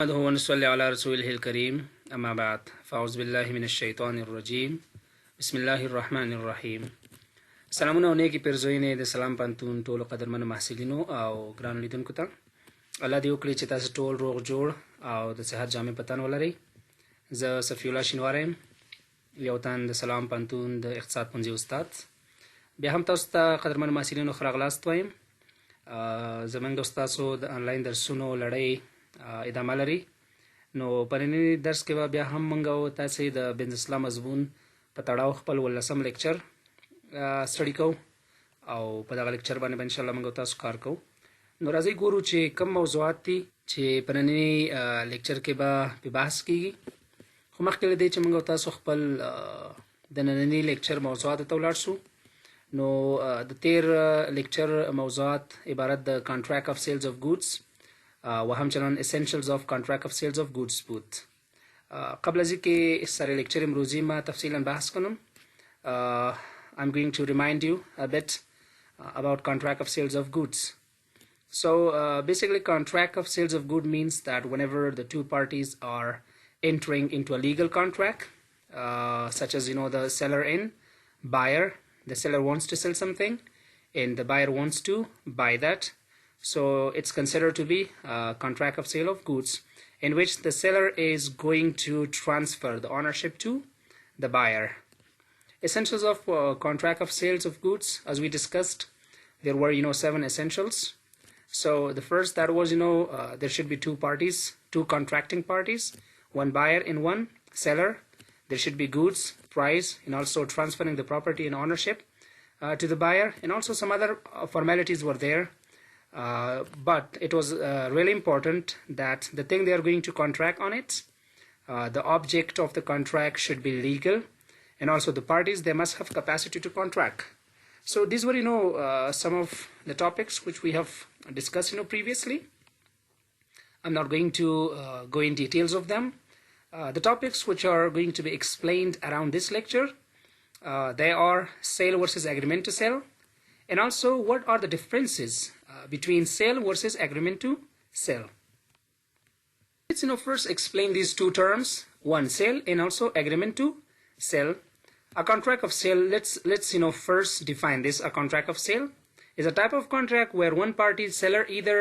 نحمده ونصلي على رسوله الكريم اما بعد فاعوذ بالله من الشیطان الرجیم بسم الله الرحمن الرحیم. سلامونه او نیکی پرزوینې د سلام پانتون ټولو قدرمنو محصلینو او ګرانو لیدونکو ته الله دې وکړي چې تاسو ټول روغ جوړ او د صحت جامې په تن ولرئ. زه صفي الله شینواری یم، یو تن د سلام پانتون د اقتصاد پوهنځي استاد. بیا هم تاسو ته قدرمنو محصلینو ښه راغلاست وایم. زموږ د ستاسو د انلاین درسونو لړۍ ادامه لري. نو پرنني درس کې به بیا هم موږ او تاسې د بزنس لا مضمون په تړاو خپل 18م لیکچر سټډي کوو او په دغه لیکچر باندې به انشاءالله موږ تاسو کار کوو. نو راځئ ګورو چې کوم موضوعات دي چې پرنني لیکچر کې به بحث کیږي. خو مخکې له دې چې موږ تاسو خپل د ننني لیکچر موضوعاتو ته ولاړ شو، نو د تیر لیکچر موضوعات عبارت د کانټراکټ اف سیلز اف ګودز و همچنان essentials of contract of sales of goods بود. قبل از اینکه سر لیکچر امروزی ما تفصیلا بحث کنم، I'm going to remind you a bit about contract of sales of goods. So basically contract of sales of goods means that whenever the two parties are entering into a legal contract, such as the seller and buyer, the seller wants to sell something and the buyer wants to buy that. So it's considered to be a contract of sale of goods in which the seller is going to transfer the ownership to the buyer. Essentials of contract of sales of goods, as we discussed, there were 7 essentials. So the first, that was there should be two parties, two contracting parties, one buyer and one seller. There should be goods, price, and also transferring the property and ownership to the buyer, and also some other formalities were there. But it was really important that the thing they are going to contract on it, the object of the contract should be legal, and also the parties, they must have capacity to contract. So these were some of the topics which we have discussed previously. I'm not going to go in details of them. The topics which are going to be explained around this lecture, they are sale versus agreement to sell, and also what are the differences between sale versus agreement to sell. Let's first explain these two terms, one sale and also agreement to sell. A contract of sale, let's first define this. A contract of sale is a type of contract where one party, seller, either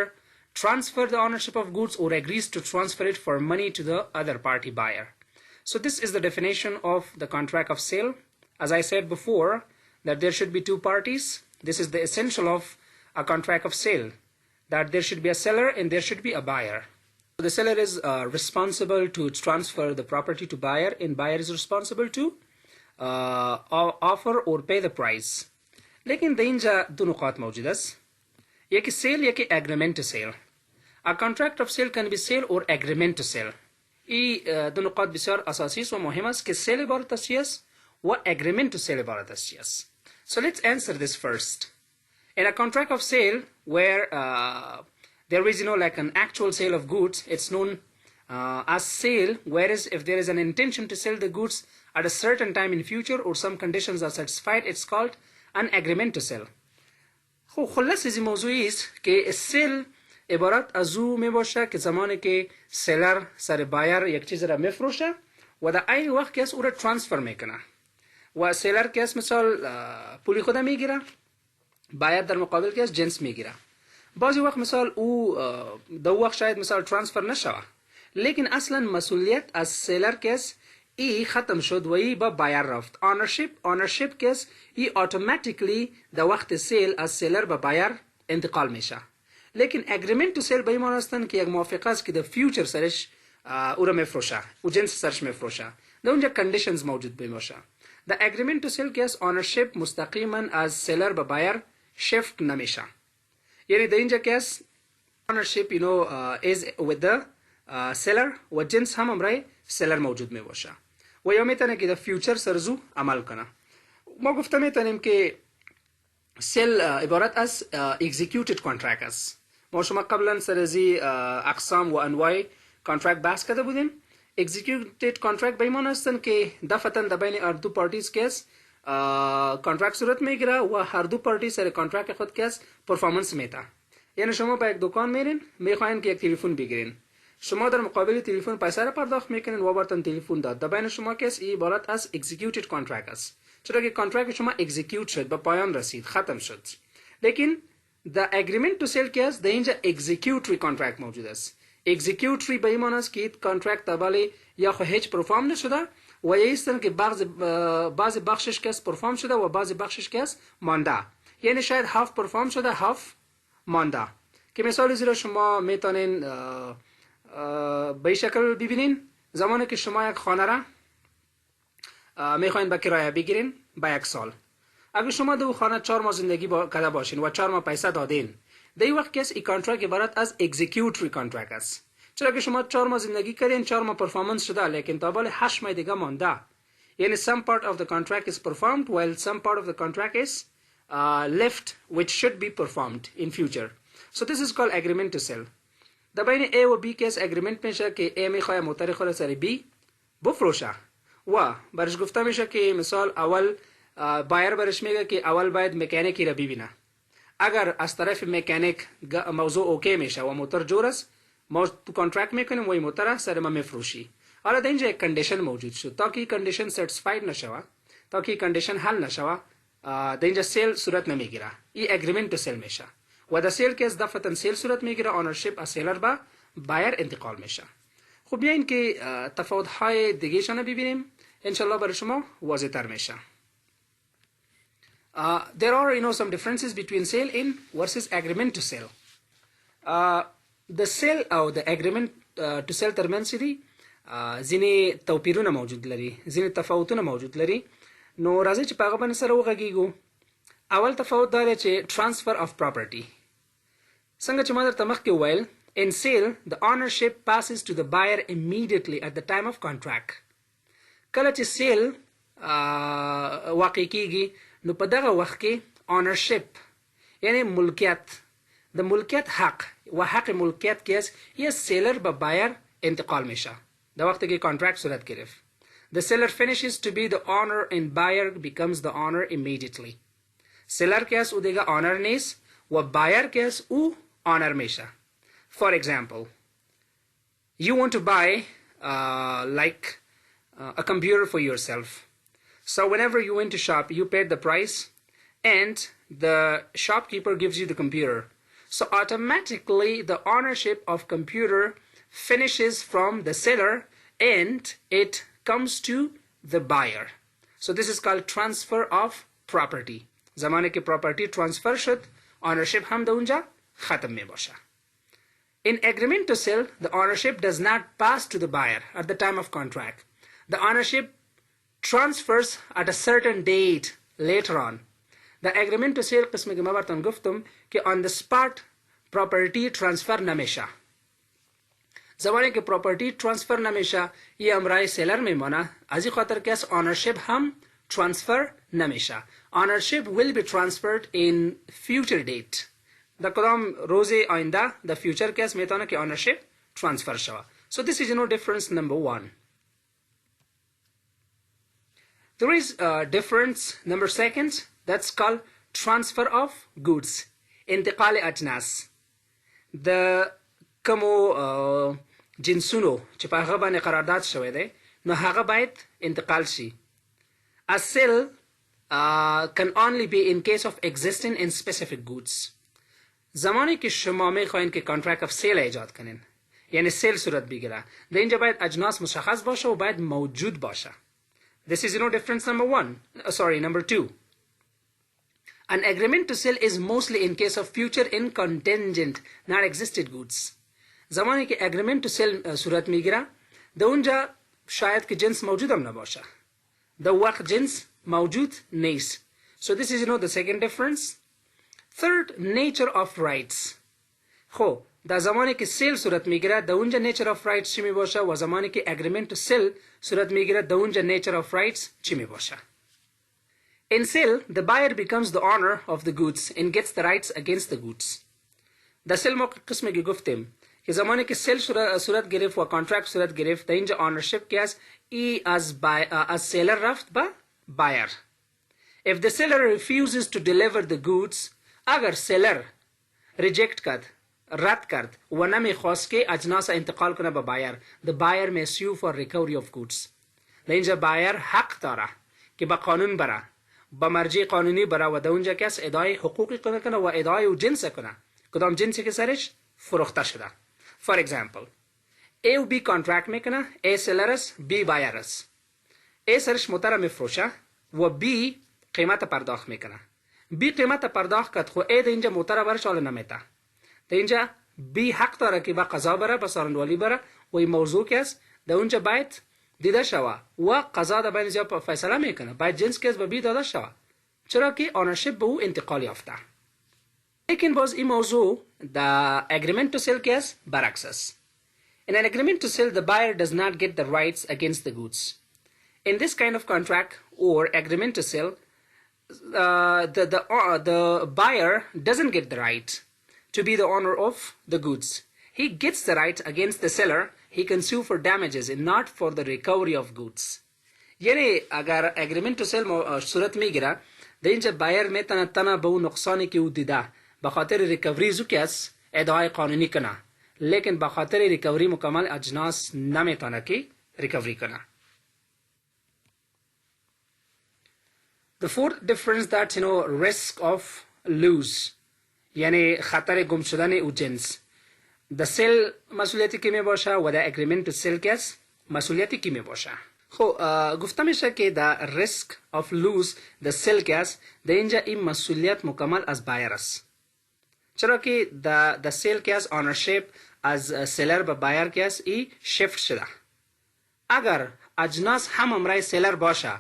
transfer the ownership of goods or agrees to transfer it for money to the other party, buyer. So this is the definition of the contract of sale. As I said before, that there should be two parties. This is the essential of a contract of sale, that there should be a seller and there should be a buyer. So the seller is responsible to transfer the property to buyer, and buyer is responsible to offer or pay the price. लेकिन اینجا دو نقاط موجود است، یکی sale یکی agreement to sale. A contract of sale can be sale or agreement to sale. این دو نقاط بسیار اساسی است و مهم است که sale عبارت از چی است و agreement to sale عبارت از چی است. So let's answer this first. In a contract of sale where there is like an actual sale of goods, it's known as sale, whereas if there is an intention to sell the goods at a certain time in future or some conditions are satisfied, it's called an agreement to sell. خلاص این موضوعی است که سیل عبارت از او می باشه که زمانی که سیلر سر بایر یک چیز را میفروشه و در این وقت که او را ترانسفر میکنه و سیلر که مثال پولی خود میگیره، باید در مقابل که جنس میگیره. بعضی وقت مثال او دو وقت شاید مثال ترانسفر نشوه، لیکن اصلا مسئولیت از سیلر که ای ختم شد و ای با بایر رفت. آنرشیپ که ای اتوماتیکلی در وقت سیل از سیلر به بایر انتقال میشه. لیکن اگریمنت تو سیل به این معنی است که یک موافقه است که در فیوچر سرش او را میفروشه، او جنس سرش میفروشه، در اونجا کندیشنز موجود باشه. The agreement to sell case ownership مستقیما از seller به buyer shift نمیشه. یعنی در اینجا کس ownership is with the seller و جنس هم امرای seller موجود می باشه و یا میتونه که در فیوچر سرزو عمل کنه. ما گفته میتونیم که سیل عبارت از executed contract است. ما شما قبلا سرزی اقسام و انواع contract بحث کرده بودیم. executed contract به ایمان هستند که دفعتاً در بین هر دو پارتیز که است کانترکت صورت میگیره و هر دو پارتی سر کانترکت خود که است پرفارمنس میده. یعنی شما به یک دکان میرین، میخواین که یک تلفن بگیرین، شما در مقابل تلفن پیسه را پرداخت میکنین و براتون تلفن داد. در بین شما کس این عبارت از executed contract است، چرا که کانترکت شما execute شد، به پایان رسید، ختم شد. لیکن the agreement to sell که است، در اینجا executory contract موجود است. executory به این معنی است که کانترکت تبالی یا خو هیچ پرفارم نشده و یا ایستن که بعض بخشش که است پرفارم شده و بعض بخشش که است مانده، یعنی شاید هاف پرفارم شده هاف مانده. که مثال زیرا شما میتونین به این شکل ببینین، زمانی که شما یک خانه را میخواین به کرایه بگیرین با 1 سال، اگر شما دو خانه 4 ماه زندگی کرده باشین و 4 ماه پیسه دادین، در این وقت کس این کانترکت عبارت از executory کانترکت است، چرا که شما 4 ماه زندگی کردین، 4 ماه پرفارمنس شده، لیکن تا بالا 8 ماه دیگه مانده، یعنی some part of the contract is performed while some part of the contract is left which should be performed in future. So this is called agreement to sell. در بین A و B کس اگریمنت میشه که A میخواه موتر خود سر B بفروشه و برش گفته میشه که مثال اول بایر برش میگه که اول باید مکانیکی را ببینه. اگر از طرف مکانیک موضوع اوکی میشه و موتر جور است، ما تو کانترکت میکنیم و این موتر سر ما میفروشی. حالا در اینجا یک کندیشن موجود شد، تا که کندیشن ساتیسفاید نشوه، تا که کندیشن حل نشوه، در اینجا سیل صورت نمیگیره. این اگریمنت تو سیل میشه و در سیل کس دفعتا سیل صورت میگیره، آنرشپ از سیلر به بایر انتقال میشه. خب بیاین که تفاوت های دیگه شانه ببینیم، انشالله برای شما واضح تر میشه. There are some differences between sale in versus agreement to sell. The sale او the agreement to sell ترمنځ دي ځینې توپیرونه موجود لري، ځینې تفاوتونه موجود لري. نو راځي چې په هغه باندې سره وغږیږو. اول تفاوت دا دی چې transfer of property. څنګه چې ما درته مخکې وویل، in sale the ownership passes to the buyer immediately at the time of contract. کله چې سیل واقع کیږي نو په دغه وخت کې ownership یعنی ملکیت، د ملکیت حق و حق ملکیت کې است، یه سیلر به بایر انتقال میشه د وخت کې کانترکت صورت گرفت. The seller finishes to be the owner and buyer becomes the owner immediately. سیلر که است او دیگه آنر نیست و بایر که است او آنر میشه. For example, you want to buy a computer for yourself. So whenever you went to shop, you paid the price and the shopkeeper gives you the computer. So automatically the ownership of computer finishes from the seller and it comes to the buyer. So this is called transfer of property. زمانی که property transfer شد، ownership هم در اونجا ختم می باشه. In agreement to sell, the ownership does not pass to the buyer at the time of contract. The ownership transfers at a certain date later on. The agreement to sell قسمی که ما براتون گفتم که on the spot property transfer نمیشه. زمانی که property transfer نمیشه، یه امرای سیلر میمانه، از این خاطر که از ownership هم transfer نمیشه. Ownership will be transferred in future date. در کدام روز آینده در future کس میتونه که ownership transfer شود. So this is difference number 1. There is difference number 2 that's called transfer of goods. انتقال اجناس. د کومو جنسونو چې په هغه باندې قرارداد شوی دی نو هغه باید انتقال شي. A sale can only be in case of existing in specific goods. زمانی که شما میخواین که contract of sale ایجاد کنین، یعنی سیل صورت بگیره، در اینجا باید اجناس مشخص باشه و باید موجود باشه. This is difference number 2. An agreement to sell is mostly in case of future in contingent not existed goods. زمانی که agreement to sell صورت میگیره، در اونجا شاید که جنس موجود هم نباشه، در وقت جنس موجود نیست. So this is the second difference. Third, nature of rights. خب در زمانی که سیل صورت میگیره در اونجا nature of rights چی می باشه و زمانی که agreement to sell صورت میگیره در اونجا nature of rights چی می باشه. In sale, the buyer becomes the owner of the goods and gets the rights against the goods. در سیل ما قسمی که گفتیم که زمانی که سیل صورت گرفت و کانترکت صورت گرفت در اینجا ownership که است ای از سیلر رفت به بایر. If the seller refuses to deliver the goods, اگر سیلر ریجکت کرد رد کرد و نمیخواست که اجناس انتقال کنه به بایر. The buyer may sue for recovery of goods. در اینجا بایر حق داره که به قانون بره، به مرجع قانونی بره و در اونجا کس ادعای حقوقی کنه و ادعای و جنس کنه، کدام جنسی که سرش فروخته شده. For example, A و B کانترکت میکنه، A سیلر است، B بایر است. A سرش موتر میفروشه و B قیمت پرداخت میکنه. B قیمت پرداخت کرد خو A در اینجا موتر برش حال نمیته. در اینجا B حق داره که به قضا بره، به سارندوالی بره و این موضوع که است در اونجا باید دیده شوه و قضا در بین زیاد فیصله میکنه. باید جنس که به B داده شوه، چرا که آنرشپ به او انتقال یافته. لیکن باز این موضوع در agreement to sell که است برعکس است. In an agreement to sell, the buyer does not get the rights against the goods. In this kind of contract or agreement to sell, the buyer doesn't get the right to be the owner of the goods. He gets the right against the seller. He can sue for damages and not for the recovery of goods. یعنی اگر agreement to sell صورت میگیره در اینجا بایر میتونه تنها به اون نقصانی که او دیده به خاطر ریکوری زو کس ادعای قانونی کنه، لیکن به خاطر ریکوری مکمل اجناس نمیتونه که ریکوری کنه. The fourth difference that risk of lose یعنی خطر گم شدن او جنس. The sell مسئولیتی که می باشه و the agreement to sell کس مسئولیتی که می باشه. خب گفته میشه که the risk of lose the sell کس در اینجا این مسئولیت مکمل از بایر است، چرا که the sell کس ownership از سیلر به بایر کس ای شفت شده. اگر اجناس هم امرای سیلر باشه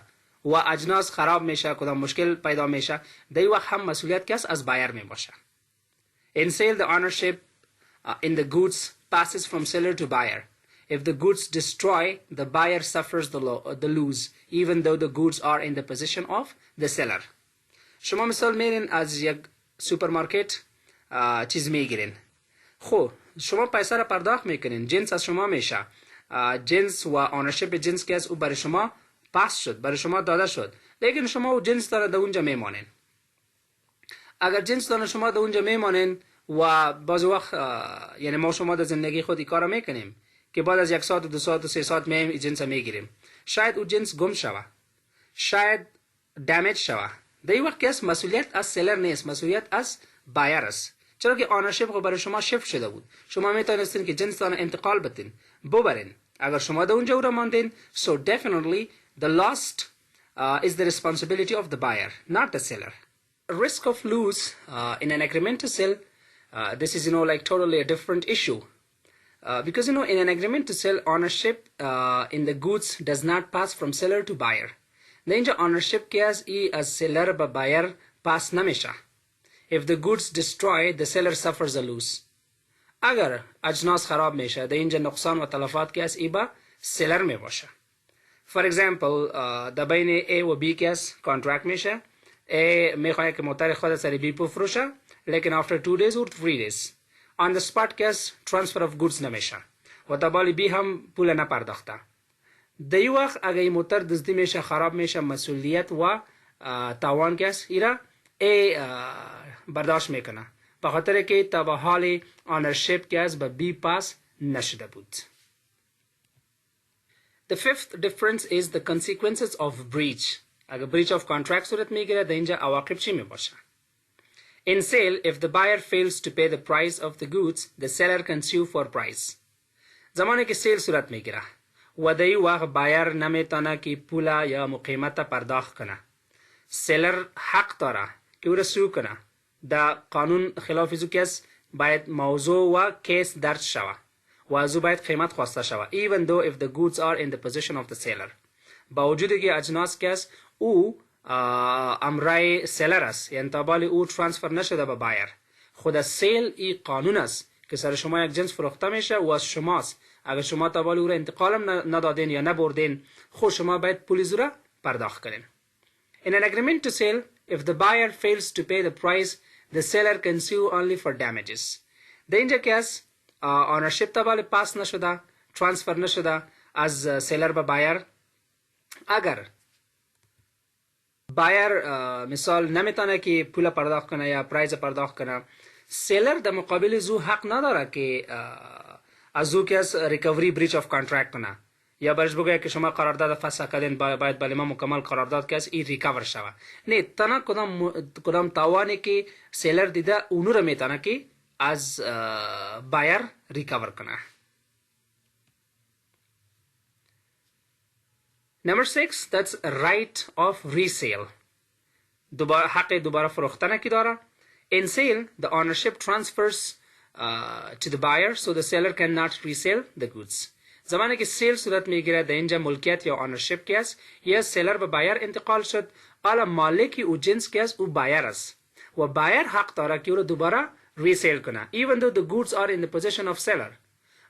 و اجناس خراب میشه، کدام مشکل پیدا میشه، در این وقت هم مسئولیت کس از بایر می باشه. In sale, the ownership in the goods passes from seller to buyer. If the goods destroy, the buyer suffers the lose, even though the goods are in the possession of the seller. شما مثال میرین از یک سوپرمارکت چیز میگیرین، خب شما پیسه را پرداخت میکنین، جنس از شما میشه، جنس و آنرشپ جنس که از او برای شما پاس شد، برای شما داده شد، لیکن شما او جنس داره در اونجا میمانین. اگر جنس داره شما در اونجا میمانین و بعض وقت یعنی ما شما در زندگی خود این کارا میکنیم که بعد از 1 ساعت و 2 ساعت و 3 ساعت میایم این جنس میگیریم، شاید او جنس گم شوه، شاید دمیج شوه، در این وقت که مسئولیت از سیلر نیست، مسئولیت از بایر است، چرا که آنرشپ برای شما شفت شده بود. شما میتونستین که جنس دانه انتقال بتین ببرین، اگر شما در اونجا او را ماندین، so definitely the lost is the responsibility of the buyer, not the seller. Risk of lose in an agreement to sell, this is like totally a different issue, because in an agreement to sell, ownership in the goods does not pass from seller to buyer. در اینجا ownership که از seller به buyer pass نمیشه. If the goods destroy, the seller suffers a loss. اگر اجناس خراب میشه، در اینجا نقصان و تلفات که ای با seller می باشه. For example, در بین A و B که contract میشه، A میخواد که موتر خود سر B بفروشه، لیکن after 2 days or 3 days on the spot که transfer of goods نمیشه و در بالی B هم پول نپرداخته. در این وقت اگر این موتر دزدی میشه، خراب میشه، مسئولیت و تاوان که ایرا A برداشت میکنه، به خاطر که تا به حال آنرشپ که به B پاس نشده بود. The fifth difference is the consequences of breach. اگر breach of contract صورت میگیره، در اینجا عواقب چی میباشه؟ In sale, if the buyer fails to pay the price of the goods, the seller can sue for price. زمانی که سیل صورت میگیره و در این وقت بایر نمیتونه که پولا یا قیمت پرداخت کنه، سیلر حق داره که او را سو کنه. در قانون خلاف ازو کس باید موضوع و کیس درج شوه و ازو باید قیمت خواسته شوه، even though if the goods are in the possession of the seller. با وجودی که اجناس کس او امرای سیلر است، یعنی تابالی او ترانسفر نشده به بایر. خود سیل ای قانون است که سر شما یک جنس فروخته میشه و از شماست، اگر شما تابالی او را انتقالم ندادین یا نبردین، خود شما باید پولی زو را پرداخت کنین. In an agreement to sell, if the buyer fails to pay the price, the seller can sue only for damages. در اینجا کس آنرشپ تابالی پاس نشده، ترانسفر نشده از سیلر به بایر. اگر بایر مثال نمیتونه که پول پرداخت کنه یا پرایز پرداخت کنه، سیلر در مقابل زو حق نداره که از او که از ریکوری بریچ آف کانترکت کنه یا برش بگوید که شما قرارداد فسخ کردین باید برای ما مکمل قرارداد که از این ریکور شوه. نه، تنها کدام تاوانی که سیلر دیده اونو رو میتونه که از بایر ریکور کنه. Number 6, that's right of resale. حق دوباره فروختن کی داره. In sale, the ownership transfers to the buyer, so the seller cannot resell the goods. زمانی که سیل صورت میگیره در اینجا ملکیت یا اونرشپ کی است، یا سیلر به بایر انتقال شد، حالا مالکی او جنس کی است او بایر است و بایر حق داره که او رو دوباره ریسیل کنه even though the goods are in the possession of seller.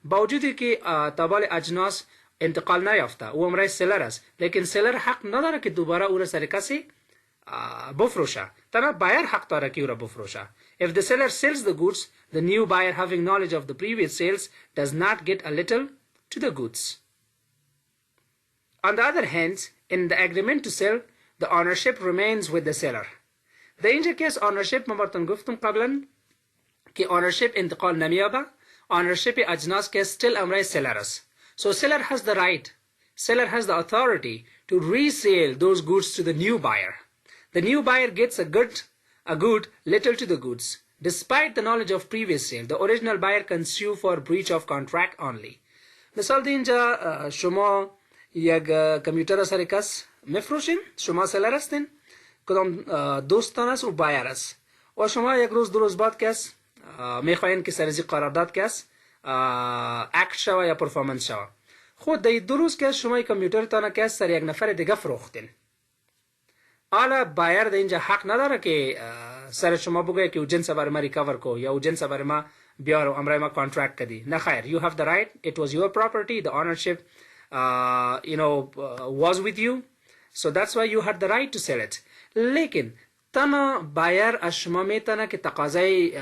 باوجودی که تابال اجناس انتقال نیافته او امرای سیلر است، لیکن سیلر حق نداره که دوباره او را سر کسی بفروشه. تنها بایر حق داره که او را بفروشه. If the seller sells the goods, the new buyer having knowledge of the previous sales does not get a little to the goods. On the other hand, in the agreement to sell, the ownership remains with the seller. در اینجا که از ownership ما براتون گفتم قبلا که ownership انتقال نمیابه، ownership اجناس که still امرای seller است. So seller has the right, seller has the authority to resell those goods to the new buyer. The new buyer gets a good little to the goods. Despite the knowledge of previous sale, the original buyer can sue for breach of contract only. مثال دی اینجا شما یک کامپیوتر سر کس میفروشین، شما سلر هستین، کدام دوستان است و بایر است و شما یک روز دو روز بعد کس میخواین که سرزی قرارداد کس اکت شوه یا پرفورمنس شوه. خود در دو روز که شما کامپیوتر تانه کس سر یک نفر دیگه فروختین، حالا بایر در اینجا حق نداره که سر شما بگه که او جنس برای ما ریکور کو یا او جنس برای ما بیارو امرای ما کانترکت کردی. نه خیر، you have the right, it was your property, the ownership was with you, so that's why you had the right to sell it. لیکن تنها بایر از شما میتونه که تقاضای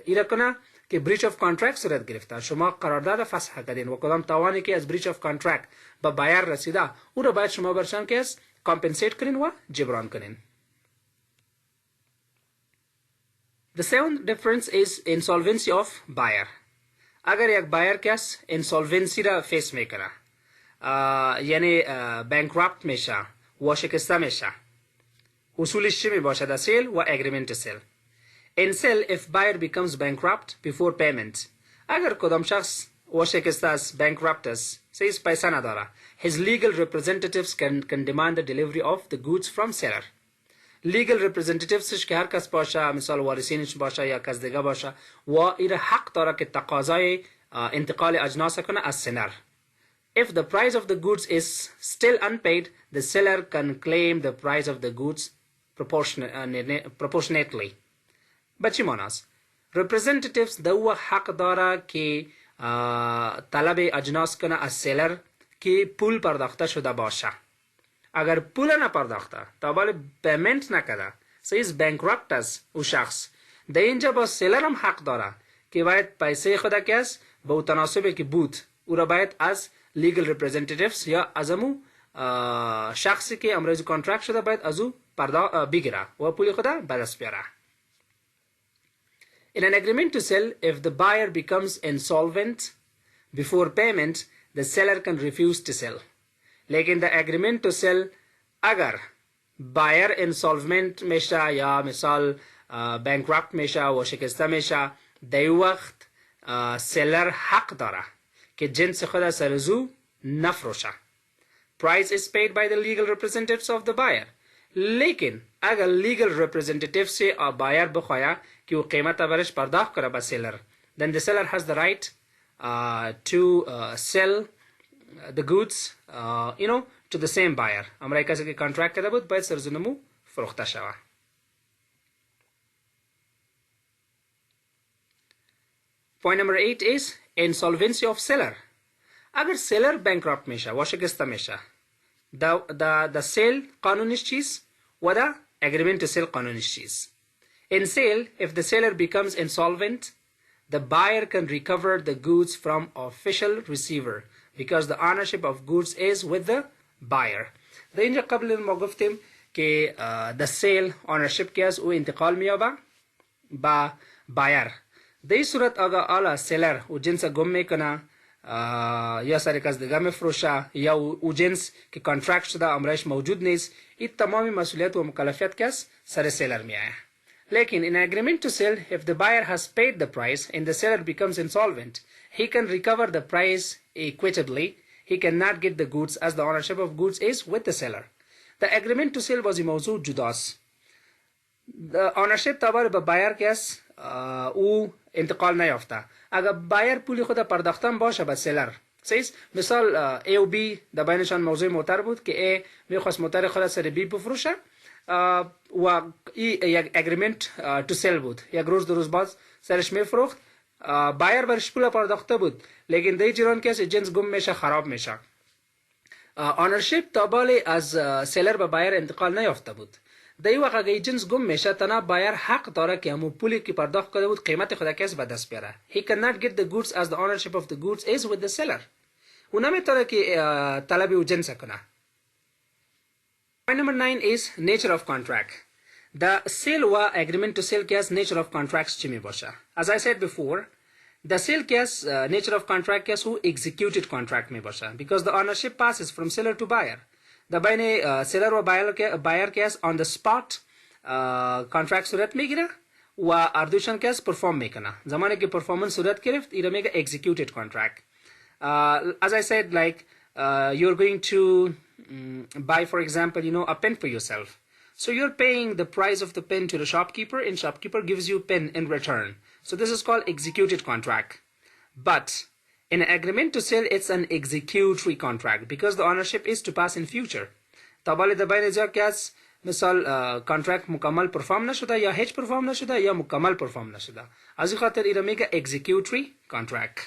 ایره کنه که breach of contract صورت گرفته، شما قرارداد فسخ کردین و کدام تاوانی که از breach of contract به بایر رسیده او رو باید شما برشان که از compensate کنین و جبران کنین. The seventh difference is insolvency of buyer. اگر یک بایر کس insolvency را فیس میکنه، یعنی bankrupt میشه و شکسته میشه، اصولش چی میباشه؟ در سیل و agreement to sell. In sale, if buyer becomes bankrupt before payment, اگر کدام شخص و شکسته است، bankrupt است، سیز پیسه نداره، his legal representatives can demand the delivery of the goods from seller. legal representatives که هر کس باشه، مثال وارثینش باشه یا کس دیگه باشه و ایره حق داره که تقاضای انتقال اجناس کنه از سلر. If the price of the goods is still unpaid, the seller can claim the price of the goods proportionately. به چی معناست؟ representatives دو حق داره که طلب اجناس کنه از سلر که پول پرداخته شده باشه. اگر پول نپرداخته، تابال پیمنت نکرده، سیز بانکراپت است او شخص، در اینجا با سیلر هم حق داره که باید پیسه خود که است به او تناسبی که بود او را باید از legal representatives یا از امو شخصی که امروز کانترکت شده باید از او بگیره و پول خود به دست بیاره. In an agreement to sell, if the buyer becomes insolvent before payment, the seller can refuse to sell. لیکن the agreement to sell اگر بایر insolvent میشه یا مثال bankrupt میشه و شکسته میشه، در وقت سلر حق داره که جنس خود سرزو نفروشه. Price is paid by the legal representatives of the buyer. لیکن اگر legal representatives بایر بخواه که او قیمت برش پرداخت کنه به سلر، then the seller has the right to sell the goods to the same buyer. امرای کسی که کانترکت کرده بود باید سرزونمو فروخته شوه. Point number 8 is insolvency of seller. اگر seller bankrupt میشه و شکسته میشه، the sale قانونش چیز و the agreement to sell قانونش چیز. In sale, if the seller becomes insolvent, the buyer can recover the goods from official receiver because the ownership of goods is with the buyer. در اینجا قبل ما گفتیم که the sale ownership که از او انتقال میابه با بایر دي صورت اگا آلا سيلر و جنس گم کنا یا سر کس دیگه میفروشه یا او جنس که کانترکت شده امرش موجود نیست، این تمامی مسئولیت و مکلفیت کس سر سیلر میآید. لیکن in agreement to sell, if the buyer has paid the price and the seller becomes insolvent, he can recover the price equitably. He cannot get the goods as the ownership of goods is with the seller. The agreement to sell was موضوع جداست. The ownership تابع به بایر کس او انتقال نیافته. اگر بایر پولی خود پرداختن باشه به سیلر، سیز مثال A و B در بینشان موضوع موتر بود که A میخواست موتر خود سر B بفروشه و یک اگریمنت تو سیل بود، یک روز دو روز بعد سرش میفروخت، بایر برش پول پرداخته بود لیکن دی جران کس جنس گم میشه، خراب میشه. اونرشیپ تابع از سیلر به بایر انتقال نیافته بود. در این وقت اگه جنس گم میشه تنها بایر حق داره که همون پولی که پرداخت کرده بود قیمت خود کس به دست بیاره. He cannot get the goods as the ownership of the goods is with the seller. او نمیتونه که طلبی او جنس کنه. Point number 9 is nature of contract. The sale و agreement to sell case nature of contracts چی می باشه؟ As I said before, the sale case nature of contract case who executed contract می باشه because the ownership passes from seller to buyer. در بین seller و buyer case on the spot contract صورت میگیره و اردوشان کس پرفارم میکنه. زمانی که پرفارمنس صورت گرفت ایره میگه executed contract. As I said, like you're going to buy, for example, a pen for yourself. So you're paying the price of the pen to the shopkeeper and shopkeeper gives you pen in return. So this is called executed contract. But in an agreement to sell, it's an executory contract because the ownership is to pass in future. طبعا در بین جا کس مثال کانترکت مکمل پرفارم نشده یا هیچ پرفارم نشده یا مکمل پرفارم نشده، از این خاطر ایره میگه executory contract.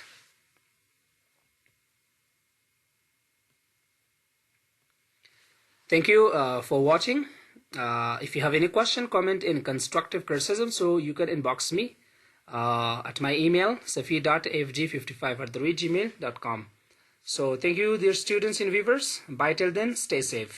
Thank you for watching. If you have any question, comment, and constructive criticism, so you can inbox me at my email safi.afg55@gmail.com. So thank you, dear students and viewers. Bye till then. Stay safe.